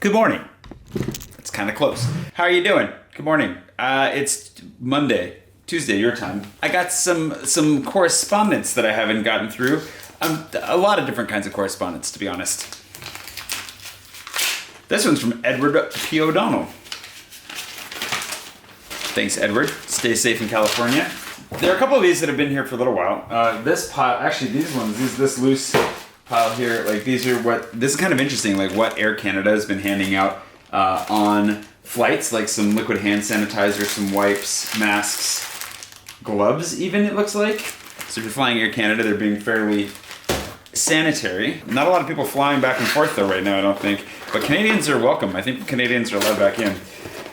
Good morning. It's kind of close. How are you doing? Good morning. It's Tuesday, your time. I got some correspondence that I haven't gotten through. A lot of different kinds of correspondence, to be honest. This one's from Edward P. O'Donnell. Thanks, Edward. Stay safe in California. There are a couple of these that have been here for a little while. This pile, actually this loose pile here, like this is kind of interesting, like what Air Canada has been handing out on flights, like some liquid hand sanitizer, some wipes, masks, gloves even, it looks like. So if you're flying Air Canada, they're being fairly sanitary. Not a lot of people flying back and forth though right now, I don't think. But Canadians are welcome. I think Canadians are allowed back in.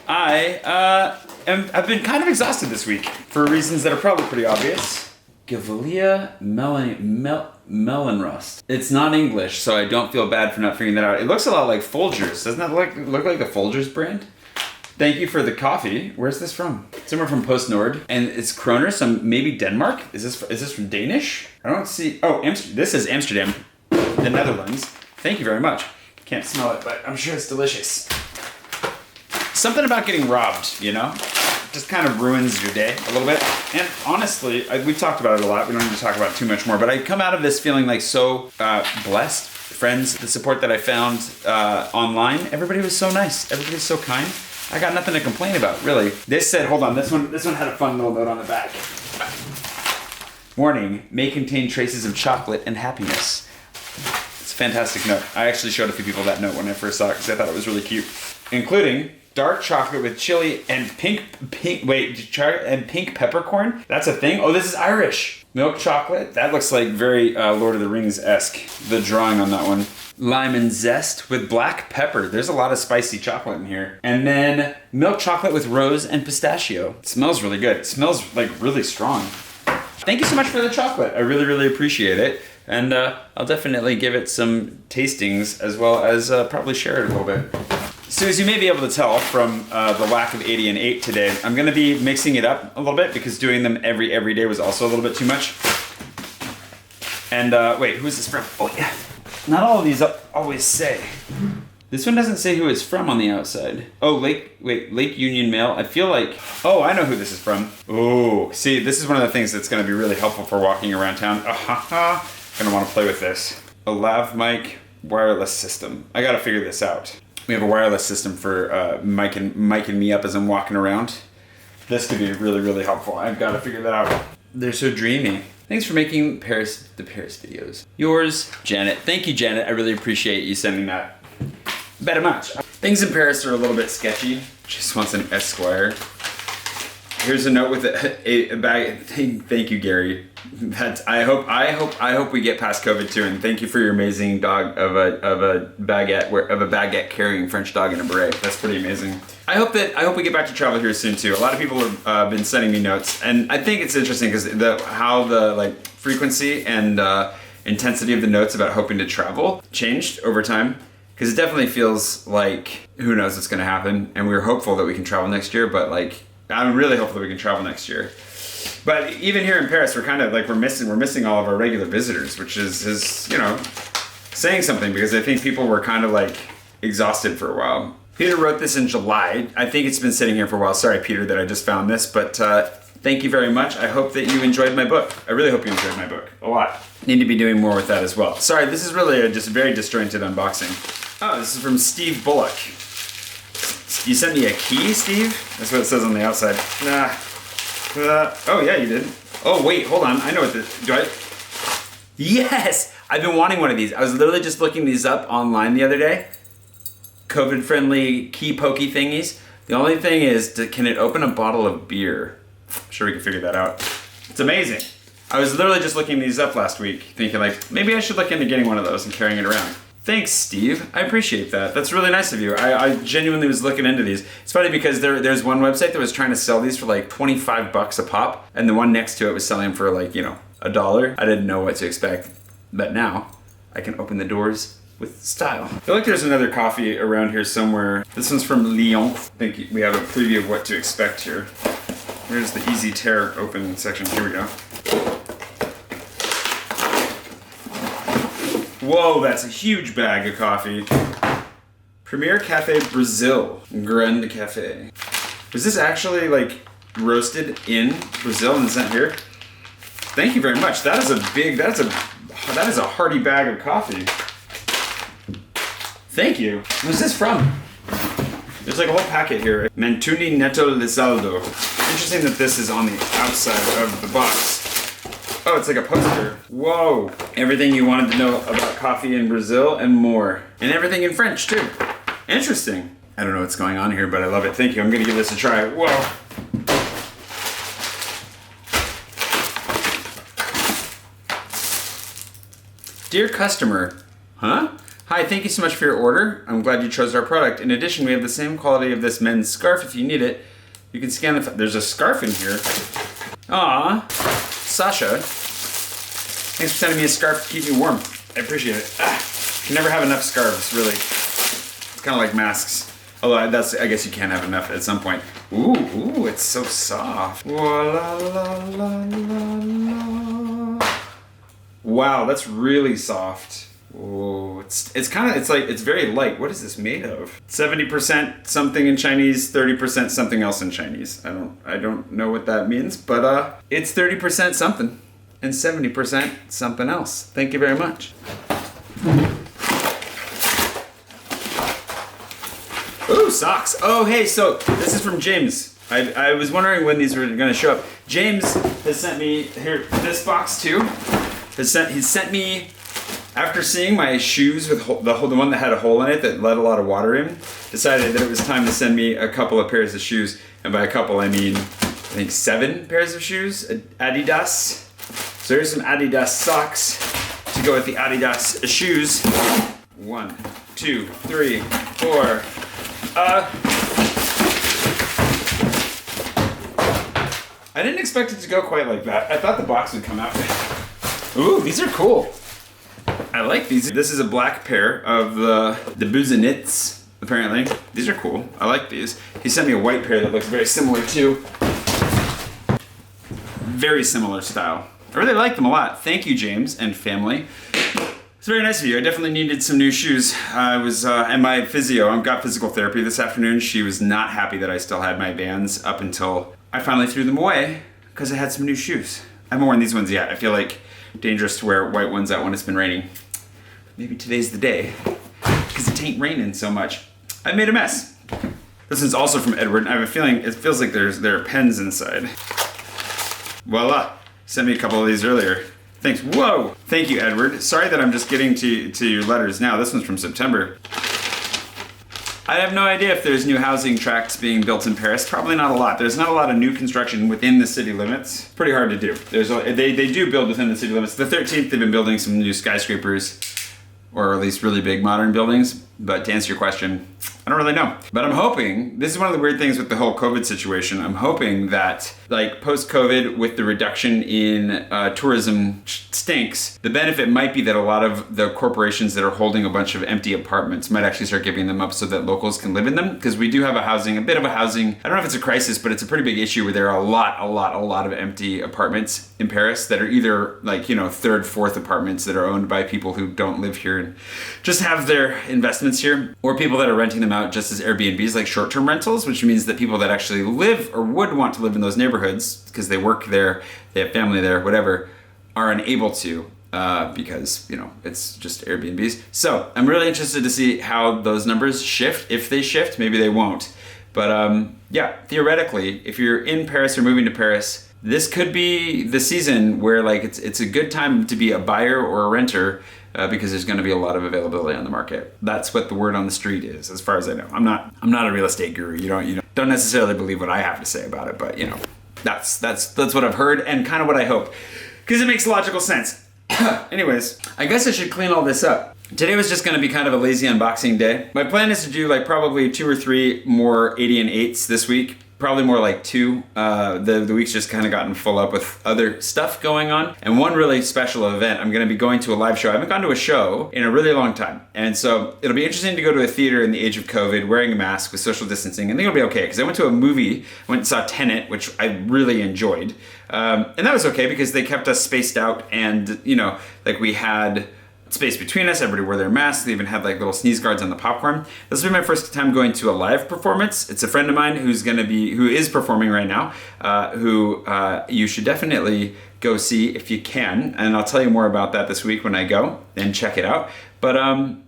I've been kind of exhausted this week for reasons that are probably pretty obvious. Gavilia melonrust. It's not English, so I don't feel bad for not figuring that out. It looks a lot like Folgers. Doesn't that look like the Folgers brand? Thank you for the coffee. Where's this from? Somewhere from Post Nord, and it's Kroner, some maybe Denmark. Is this from Danish? I don't see. Oh, this is Amsterdam, the Netherlands. Thank you very much. Can't smell it, but I'm sure it's delicious. Something about getting robbed, you know? Just kind of ruins your day a little bit. And honestly, we've talked about it a lot. We don't need to talk about it too much more, but I come out of this feeling like so blessed. Friends, the support that I found online, everybody was so nice. Everybody's so kind. I got nothing to complain about, really. This said, hold on, this one had a fun little note on the back. Warning, may contain traces of chocolate and happiness. It's a fantastic note. I actually showed a few people that note when I first saw it because I thought it was really cute. Including dark chocolate with chili and pink peppercorn. That's a thing. Oh, this is Irish. Milk chocolate. That looks like very Lord of the Rings-esque. The drawing on that one. Lime and zest with black pepper. There's a lot of spicy chocolate in here. And then milk chocolate with rose and pistachio. It smells really good. It smells like really strong. Thank you so much for the chocolate. I really, really appreciate it. And I'll definitely give it some tastings as well as probably share it a little bit. So as you may be able to tell from the lack of 80 and 8 today, I'm going to be mixing it up a little bit because doing them every day was also a little bit too much. And wait, who is this from? Oh yeah, not all of these always say. This one doesn't say who it's from on the outside. Oh, Lake Union Mail. I feel like, oh, I know who this is from. Oh, see, this is one of the things that's going to be really helpful for walking around town. Gonna want to play with this. A lav mic wireless system. I got to figure this out. We have a wireless system for micing me up as I'm walking around. This could be really, really helpful. I've got to figure that out. They're so dreamy. Thanks for making the Paris videos. Yours, Janet. Thank you, Janet. I really appreciate you sending that. Very much. Things in Paris are a little bit sketchy. Jay Swanson, Esquire. Here's a note with a bag. Thank you, Gary. I hope we get past COVID too, and thank you for your amazing dog of a baguette carrying French dog in a beret. That's pretty amazing. I hope we get back to travel here soon too. A lot of people have been sending me notes, and I think it's interesting because how the frequency and intensity of the notes about hoping to travel changed over time. Because it definitely feels like who knows what's going to happen, and we're hopeful that we can travel next year, but I'm really hopeful that we can travel next year. But even here in Paris, we're kind of we're missing all of our regular visitors, which is saying something, because I think people were kind of exhausted for a while. Peter wrote this in July. I think it's been sitting here for a while. Sorry, Peter, that I just found this, but thank you very much. I hope that you enjoyed my book. I really hope you enjoyed my book a lot. Need to be doing more with that as well. Sorry, this is really just a very disjointed unboxing. Oh, this is from Steve Bullock. You sent me a key, Steve? That's what it says on the outside. Nah. Oh yeah, you did. Oh wait, hold on. I know what this. Do I? Yes! I've been wanting one of these. I was literally just looking these up online the other day. COVID-friendly key pokey thingies. The only thing is, can it open a bottle of beer? I'm sure we can figure that out. It's amazing. I was literally just looking these up last week, thinking maybe I should look into getting one of those and carrying it around. Thanks, Steve. I appreciate that. That's really nice of you. I genuinely was looking into these. It's funny because there's one website that was trying to sell these for $25 a pop, and the one next to it was selling for $1. I didn't know what to expect, but now I can open the doors with style. I feel like there's another coffee around here somewhere. This one's from Lyon. I think we have a preview of what to expect here. Here's the easy tear open section. Here we go. Whoa, that's a huge bag of coffee. Premiere Cafe Brazil Grande Cafe. Was this actually like roasted in Brazil and sent here? Thank you very much. That is a hearty bag of coffee. Thank you. Where's this from? There's like a whole packet here. Mentuni Neto Lizaldo. Interesting that this is on the outside of the box. Oh, it's like a poster. Whoa. Everything you wanted to know about coffee in Brazil and more. And everything in French too. Interesting. I don't know what's going on here, but I love it. Thank you. I'm gonna give this a try. Whoa. Dear customer, huh? Hi, thank you so much for your order. I'm glad you chose our product. In addition, we have the same quality of this men's scarf if you need it. You can scan the, there's a scarf in here. Aw, Sasha. Thanks for sending me a scarf to keep me warm. I appreciate it. You can never have enough scarves, really. It's kind of like masks. Although I guess you can have enough at some point. Ooh, it's so soft. La, la, la, la, la. Wow, that's really soft. Oh, it's very light. What is this made of? 70% something in Chinese, 30% something else in Chinese. I don't know what that means, but it's 30% something and 70% something else. Thank you very much. Ooh, socks. Oh, hey, so this is from James. I was wondering when these were gonna show up. James has sent me here this box too. He sent me, after seeing my shoes with the one that had a hole in it that let a lot of water in, decided that it was time to send me a couple of pairs of shoes. And by a couple, I mean, I think 7 pairs of shoes, Adidas. So here's some Adidas socks to go with the Adidas shoes. 1, 2, 3, 4. I didn't expect it to go quite like that. I thought the box would come out. Ooh, these are cool. I like these. This is a black pair of the Busenitz, apparently. These are cool. I like these. He sent me a white pair that looks very similar too. Very similar style. I really like them a lot. Thank you, James and family. It's very nice of you. I definitely needed some new shoes. I was, and my physio, I got physical therapy this afternoon. She was not happy that I still had my Vans up until I finally threw them away because I had some new shoes. I haven't worn these ones yet. I feel like dangerous to wear white ones out when it's been raining. Maybe today's the day, because it ain't raining so much. I made a mess. This is also from Edward, and I have a feeling it feels like there are pens inside. Voila, sent me a couple of these earlier. Thanks, whoa! Thank you, Edward. Sorry that I'm just getting to your letters now. This one's from September. I have no idea if there's new housing tracts being built in Paris. Probably not a lot. There's not a lot of new construction within the city limits. Pretty hard to do. They do build within the city limits. The 13th, they've been building some new skyscrapers, or at least really big modern buildings. But to answer your question, I don't really know. But I'm hoping, this is one of the weird things with the whole COVID situation, I'm hoping that like post-COVID with the reduction in tourism stinks, the benefit might be that a lot of the corporations that are holding a bunch of empty apartments might actually start giving them up so that locals can live in them. Because we do have a bit of a housing, I don't know if it's a crisis, but it's a pretty big issue where there are a lot of empty apartments in Paris that are either like, third, fourth apartments that are owned by people who don't live here and just have their investments here, or people that are renting them out just as Airbnbs, like short-term rentals, which means that people that actually live or would want to live in those neighborhoods because they work there, they have family there, whatever, are unable to because, it's just Airbnbs. So I'm really interested to see how those numbers shift. If they shift, maybe they won't. But yeah, theoretically, if you're in Paris or moving to Paris, this could be the season where like it's a good time to be a buyer or a renter because there's going to be a lot of availability on the market. That's what the word on the street is, as far as I know. I'm not a real estate guru. You don't necessarily believe what I have to say about it, but that's what I've heard and kind of what I hope, because it makes logical sense. Anyways, I guess I should clean all this up. Today was just going to be kind of a lazy unboxing day. My plan is to do like probably 2 or 3 more 80 and 8s this week. Probably more like 2. The week's just kind of gotten full up with other stuff going on. And one really special event, I'm going to be going to a live show. I haven't gone to a show in a really long time. And so it'll be interesting to go to a theater in the age of COVID, wearing a mask with social distancing. I think it'll be okay, because I went to a movie, went and saw Tenet, which I really enjoyed. And that was okay because they kept us spaced out and, like we had space between us. Everybody wore their masks. They even had like little sneeze guards on the popcorn. This will be my first time going to a live performance. It's a friend of mine who is performing right now, who you should definitely go see if you can. And I'll tell you more about that this week when I go and check it out. But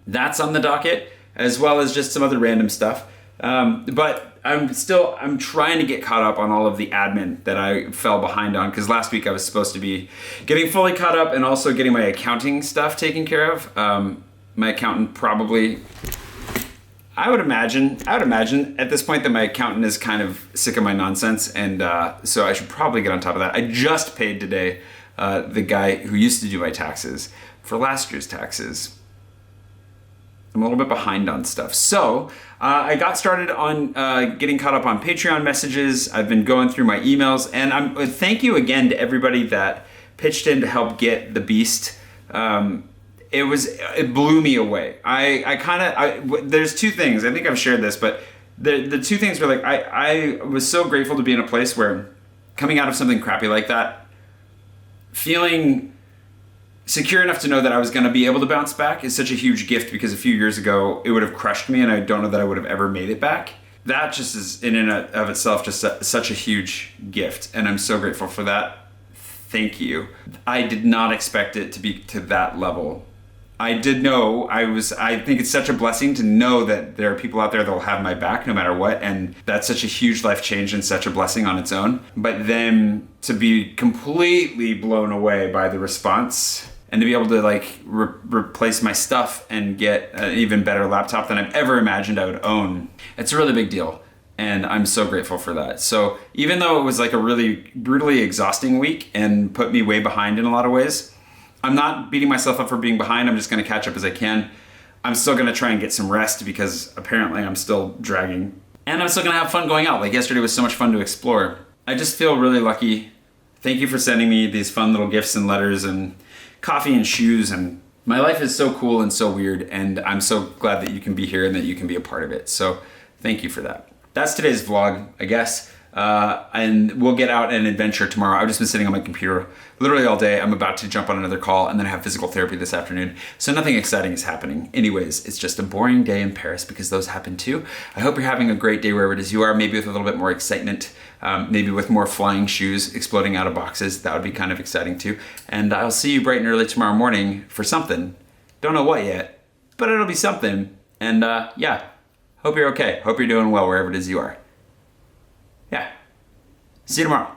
that's on the docket, as well as just some other random stuff. But I'm trying to get caught up on all of the admin that I fell behind on, because last week I was supposed to be getting fully caught up and also getting my accounting stuff taken care of. My accountant probably, I would imagine at this point that my accountant is kind of sick of my nonsense, and so I should probably get on top of that. I just paid today the guy who used to do my taxes for last year's taxes. I'm a little bit behind on stuff. So I got started on getting caught up on Patreon messages. I've been going through my emails, and thank you again to everybody that pitched in to help get the Beast. It blew me away. There's two things. I think I've shared this, but the two things were like, I was so grateful to be in a place where, coming out of something crappy like that, feeling secure enough to know that I was going to be able to bounce back is such a huge gift, because a few years ago it would have crushed me, and I don't know that I would have ever made it back. That just is in and of itself just such a huge gift, and I'm so grateful for that. Thank you. I did not expect it to be to that level. I did know I think it's such a blessing to know that there are people out there that will have my back no matter what, and that's such a huge life change and such a blessing on its own. But then to be completely blown away by the response, and to be able to like replace my stuff and get an even better laptop than I've ever imagined I would own, it's a really big deal. And I'm so grateful for that. So even though it was like a really brutally exhausting week and put me way behind in a lot of ways, I'm not beating myself up for being behind. I'm just gonna catch up as I can. I'm still gonna try and get some rest, because apparently I'm still dragging. And I'm still gonna have fun going out. Like yesterday was so much fun to explore. I just feel really lucky. Thank you for sending me these fun little gifts and letters and coffee and shoes, and my life is so cool and so weird, and I'm so glad that you can be here and that you can be a part of it. So thank you for that. That's today's vlog, I guess. And we'll get out and adventure tomorrow. I've just been sitting on my computer literally all day. I'm about to jump on another call, and then I have physical therapy this afternoon. So nothing exciting is happening. Anyways, it's just a boring day in Paris, because those happen too. I hope you're having a great day wherever it is you are, maybe with a little bit more excitement, maybe with more flying shoes exploding out of boxes. That would be kind of exciting too. And I'll see you bright and early tomorrow morning for something. Don't know what yet, but it'll be something. And yeah, hope you're okay. Hope you're doing well wherever it is you are. Yeah. See you tomorrow.